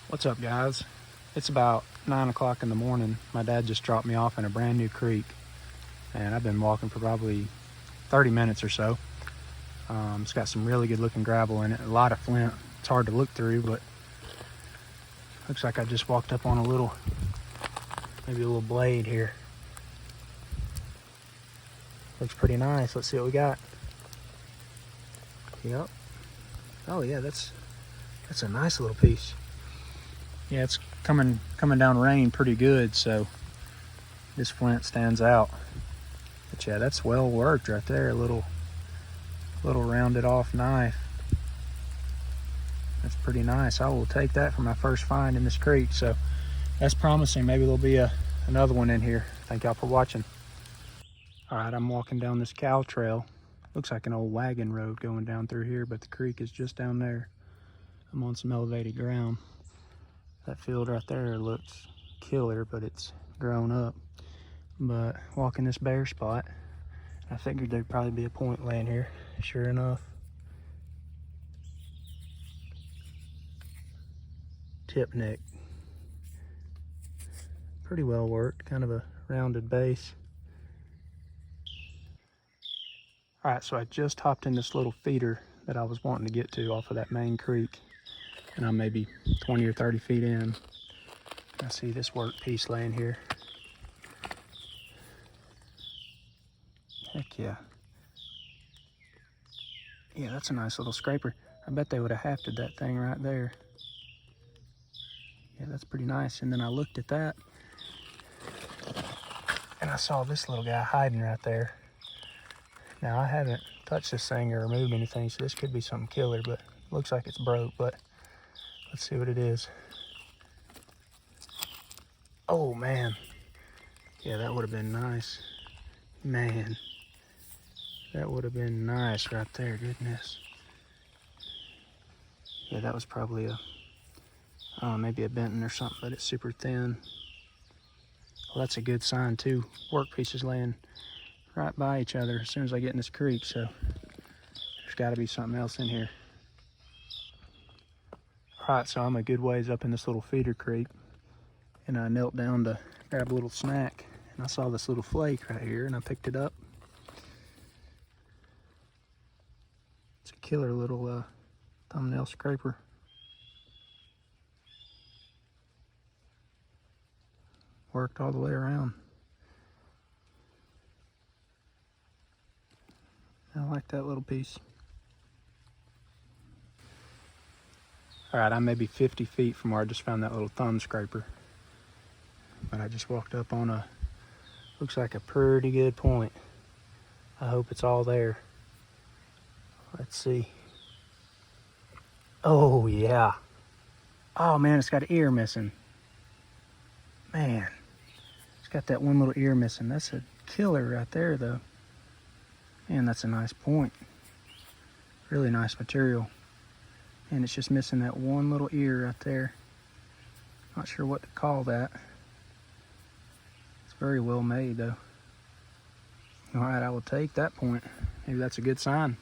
What's up, guys? It's about 9 o'clock in the morning. My dad just dropped me off in a brand new creek, and I've been walking for probably 30 minutes or so. It's got some really good looking gravel in it, a lot of flint. It's hard to look through, but looks like I just walked up on maybe a little blade here. Looks pretty nice. Let's see what we got. Yep. Oh yeah, that's a nice little piece. Yeah, it's coming down rain pretty good, so this flint stands out. But yeah, that's well worked right there. A little rounded off knife. That's pretty nice. I will take that for my first find in this creek. So that's promising. Maybe there'll be another one in here. Thank y'all for watching. All right, I'm walking down this cow trail. Looks like an old wagon road going down through here, but the creek is just down there. I'm on some elevated ground. That field right there looks killer, but it's grown up. But walking this bare spot, I figured there'd probably be a point laying here. Sure enough. Tip neck. Pretty well worked, kind of a rounded base. All right, so I just hopped in this little feeder that I was wanting to get to off of that main creek. And I'm maybe 20 or 30 feet in. I see this work piece laying here. Heck yeah. Yeah, that's a nice little scraper. I bet they would have hafted that thing right there. Yeah, that's pretty nice. And then I looked at that and I saw this little guy hiding right there. Now I haven't touched this thing or removed anything, so this could be something killer, but it looks like it's broke, but let's see what it is. Oh man. Yeah, that would have been nice. Man. That would have been nice right there, goodness. Yeah, that was probably maybe a Benton or something, but it's super thin. Well, that's a good sign too. Work pieces laying right by each other as soon as I get in this creek, so there's gotta be something else in here. All right, so I'm a good ways up in this little feeder creek, and I knelt down to grab a little snack, and I saw this little flake right here, and I picked it up. It's a killer little thumbnail scraper. Worked all the way around. I like that little piece. All right, I'm maybe 50 feet from where I just found that little thumb scraper. But I just walked up on looks like a pretty good point. I hope it's all there. Let's see. Oh yeah. Oh man, it's got an ear missing. Man, it's got that one little ear missing. That's a killer right there though. Man, that's a nice point. Really nice material. And it's just missing that one little ear right there. Not sure what to call that. It's very well made though. All right, I will take that point. Maybe that's a good sign.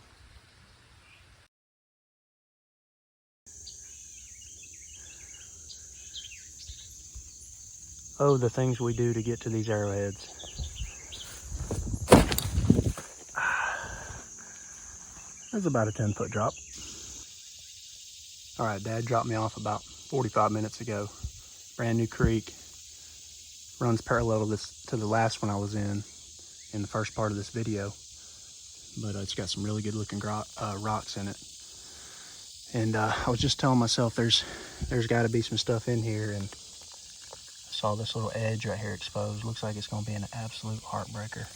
Oh, the things we do to get to these arrowheads. That's about a 10-foot drop. All right, Dad dropped me off about 45 minutes ago. Brand new creek. Runs parallel to the last one I was in the first part of this video. But it's got some really good looking rocks in it. And I was just telling myself there's got to be some stuff in here, and I saw this little edge right here exposed. Looks like it's going to be an absolute heartbreaker.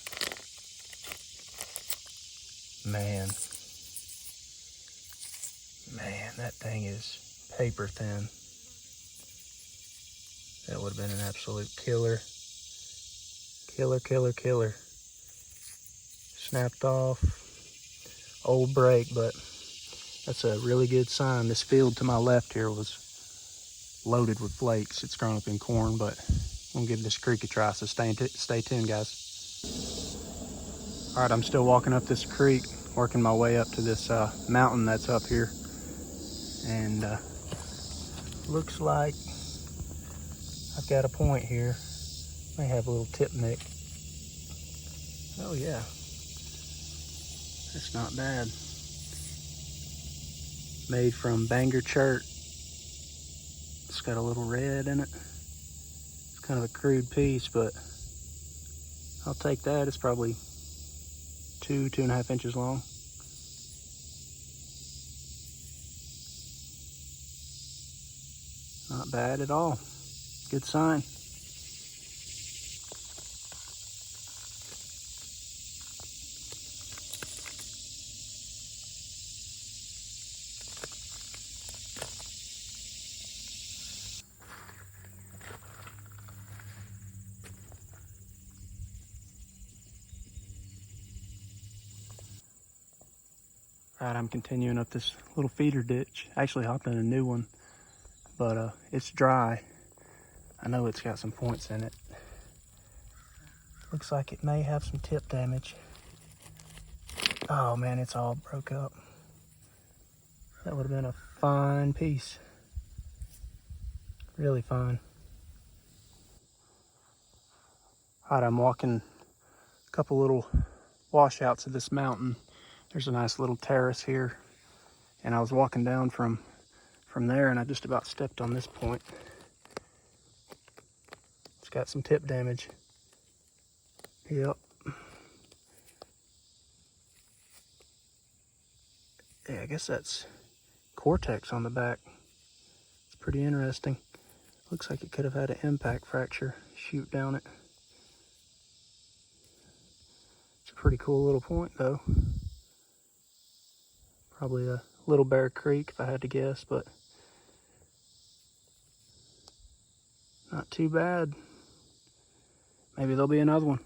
Man, that thing is paper thin. That would have been an absolute killer. Killer. Snapped off. Old break, but that's a really good sign. This field to my left here was loaded with flakes. It's grown up in corn, but I'm gonna give this creek a try, so stay tuned, guys. All right, I'm still walking up this creek, working my way up to this mountain that's up here. And Looks like I've got a point here. May have a little tip nick. Oh yeah, that's not bad. Made from Bangor chert. It's got a little red in it. It's kind of a crude piece, but I'll take that. It's probably 2.5 inches long. Not bad at all. Good sign. Right, I'm continuing up this little feeder ditch. Actually hopped in a new one, but it's dry. I know it's got some points in it. Looks like it may have some tip damage. Oh man, it's all broke up. That would have been a fine piece. Really fine. All right, I'm walking a couple little washouts of this mountain. There's a nice little terrace here, and I was walking down from there, and I just about stepped on this point. It's got some tip damage. Yep. Yeah, I guess that's cortex on the back. It's pretty interesting. Looks like it could have had an impact fracture shoot down it. It's a pretty cool little point though. Probably a Little Bear Creek if I had to guess, but not too bad. Maybe there'll be another one.